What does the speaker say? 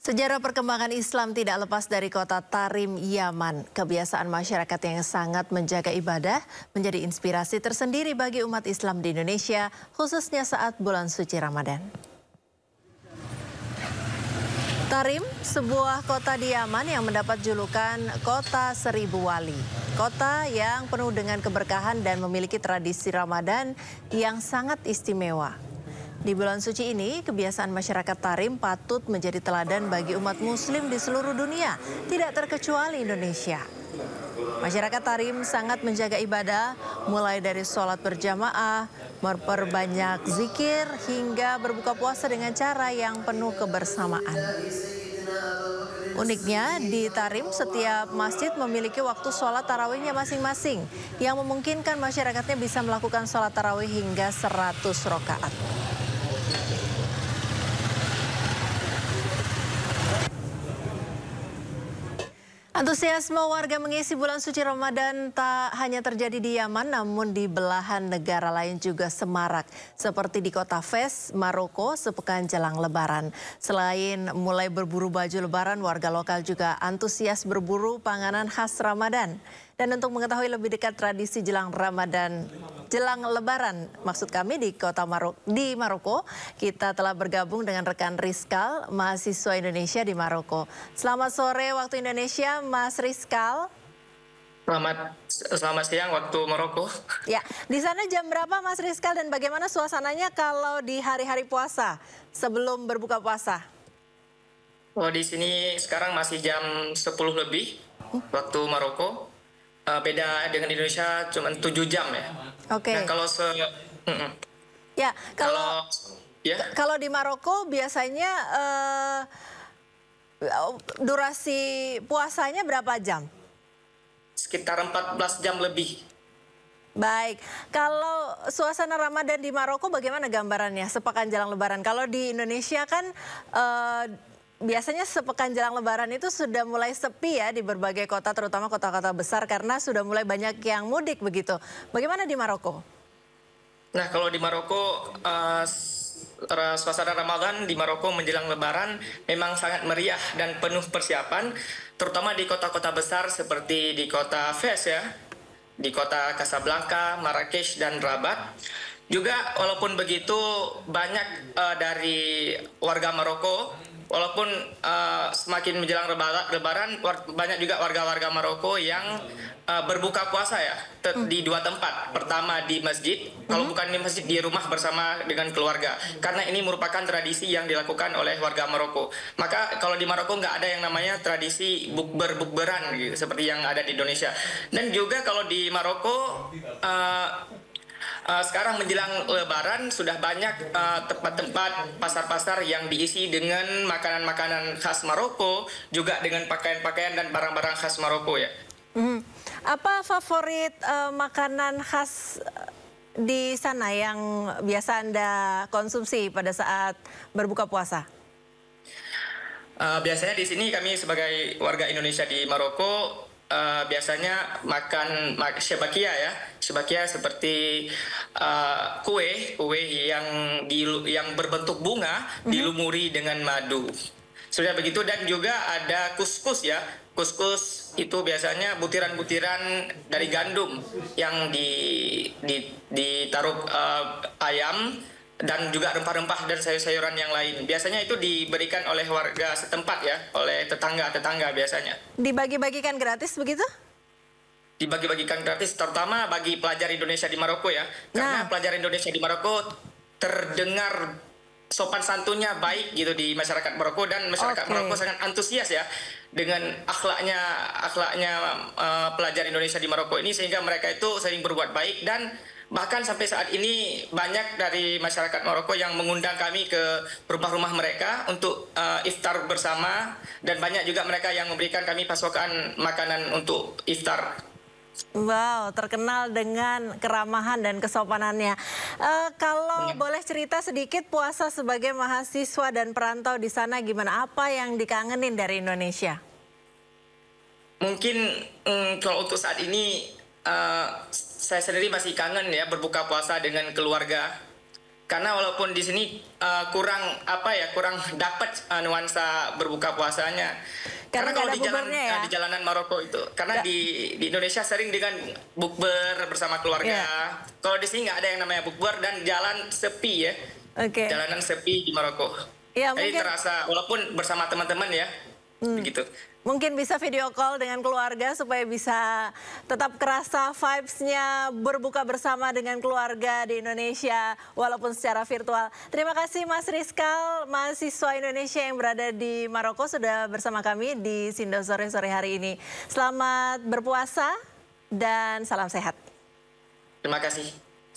Sejarah perkembangan Islam tidak lepas dari kota Tarim, Yaman. Kebiasaan masyarakat yang sangat menjaga ibadah menjadi inspirasi tersendiri bagi umat Islam di Indonesia, khususnya saat bulan suci Ramadan. Tarim, sebuah kota di Yaman yang mendapat julukan Kota Seribu Wali. Kota yang penuh dengan keberkahan dan memiliki tradisi Ramadan yang sangat istimewa. Di bulan suci ini, kebiasaan masyarakat Tarim patut menjadi teladan bagi umat muslim di seluruh dunia, tidak terkecuali Indonesia. Masyarakat Tarim sangat menjaga ibadah, mulai dari sholat berjamaah, memperbanyak zikir, hingga berbuka puasa dengan cara yang penuh kebersamaan. Uniknya, di Tarim setiap masjid memiliki waktu sholat tarawihnya masing-masing, yang memungkinkan masyarakatnya bisa melakukan sholat tarawih hingga 100 rakaat. Antusiasme warga mengisi bulan suci Ramadan tak hanya terjadi di Yaman, namun di belahan negara lain juga semarak. Seperti di kota Fes, Maroko, sepekan jelang Lebaran. Selain mulai berburu baju Lebaran, warga lokal juga antusias berburu panganan khas Ramadan. Dan untuk mengetahui lebih dekat tradisi jelang Lebaran, maksud kami di Maroko, kita telah bergabung dengan rekan Rizkal, mahasiswa Indonesia di Maroko. Selamat sore waktu Indonesia, Mas Rizkal. Selamat siang waktu Maroko. Ya, di sana jam berapa Mas Rizkal dan bagaimana suasananya kalau di hari-hari puasa sebelum berbuka puasa? Oh, di sini sekarang masih jam 10 lebih waktu Maroko. Beda dengan Indonesia cuma 7 jam ya. Oke. Nah, ya, kalau di Maroko biasanya durasi puasanya berapa jam? Sekitar 14 jam lebih. Baik, kalau suasana Ramadan di Maroko bagaimana gambarannya sepekan jelang Lebaran? Kalau di Indonesia kan biasanya sepekan jelang Lebaran itu sudah mulai sepi ya di berbagai kota, terutama kota-kota besar karena sudah mulai banyak yang mudik begitu. Bagaimana di Maroko? Nah, kalau di Maroko suasana Ramadan di Maroko menjelang Lebaran memang sangat meriah dan penuh persiapan, terutama di kota-kota besar seperti di kota Fes ya, di kota Casablanca, Marrakesh dan Rabat. Juga walaupun begitu banyak dari warga Maroko, walaupun semakin menjelang Lebaran, banyak juga warga-warga Maroko yang berbuka puasa ya di dua tempat. Pertama di masjid, kalau bukan di masjid di rumah bersama dengan keluarga. Karena ini merupakan tradisi yang dilakukan oleh warga Maroko. Maka kalau di Maroko nggak ada yang namanya tradisi bukberan gitu, seperti yang ada di Indonesia. Dan juga kalau di Maroko sekarang menjelang Lebaran sudah banyak tempat-tempat pasar-pasar yang diisi dengan makanan-makanan khas Maroko, juga dengan pakaian-pakaian dan barang-barang khas Maroko ya. Apa favorit makanan khas di sana yang biasa Anda konsumsi pada saat berbuka puasa? Biasanya di sini kami sebagai warga Indonesia di Maroko biasanya makan shebakia ya. Shebakia seperti kue yang berbentuk bunga dilumuri dengan madu. Sudah begitu, dan juga ada kuskus ya. Kuskus itu biasanya butiran-butiran dari gandum yang ditaruh ayam dan juga rempah-rempah dan sayur-sayuran yang lain. Biasanya itu diberikan oleh warga setempat ya, oleh tetangga-tetangga biasanya. Dibagi-bagikan gratis begitu? Dibagi-bagikan gratis, terutama bagi pelajar Indonesia di Maroko ya. Karena pelajar Indonesia di Maroko terdengar sopan santunnya baik gitu di masyarakat Maroko, dan masyarakat Maroko sangat antusias ya dengan akhlaknya pelajar Indonesia di Maroko ini, sehingga mereka itu sering berbuat baik. Dan bahkan sampai saat ini banyak dari masyarakat Maroko yang mengundang kami ke rumah-rumah mereka untuk iftar bersama, dan banyak juga mereka yang memberikan kami pasokan makanan untuk iftar. Wow, terkenal dengan keramahan dan kesopanannya. Kalau boleh cerita sedikit puasa sebagai mahasiswa dan perantau di sana gimana? Apa yang dikangenin dari Indonesia? Mungkin kalau untuk saat ini saya sendiri masih kangen ya berbuka puasa dengan keluarga. Karena walaupun di sini kurang dapat nuansa berbuka puasanya. Karena Karena kalau nggak ada bukbernya ya? di jalanan Maroko itu, karena di Indonesia sering dengan bukber bersama keluarga. Kalau di sini nggak ada yang namanya bukber dan jalan sepi ya. Oke. Jalanan sepi di Maroko. Ya, Jadi mungkin terasa walaupun bersama teman-teman ya, begitu. mungkin bisa video call dengan keluarga supaya bisa tetap kerasa vibes-nya berbuka bersama dengan keluarga di Indonesia walaupun secara virtual. Terima kasih Mas Rizkal, mahasiswa Indonesia yang berada di Maroko sudah bersama kami di Sindo sore hari ini. Selamat berpuasa dan salam sehat. Terima kasih.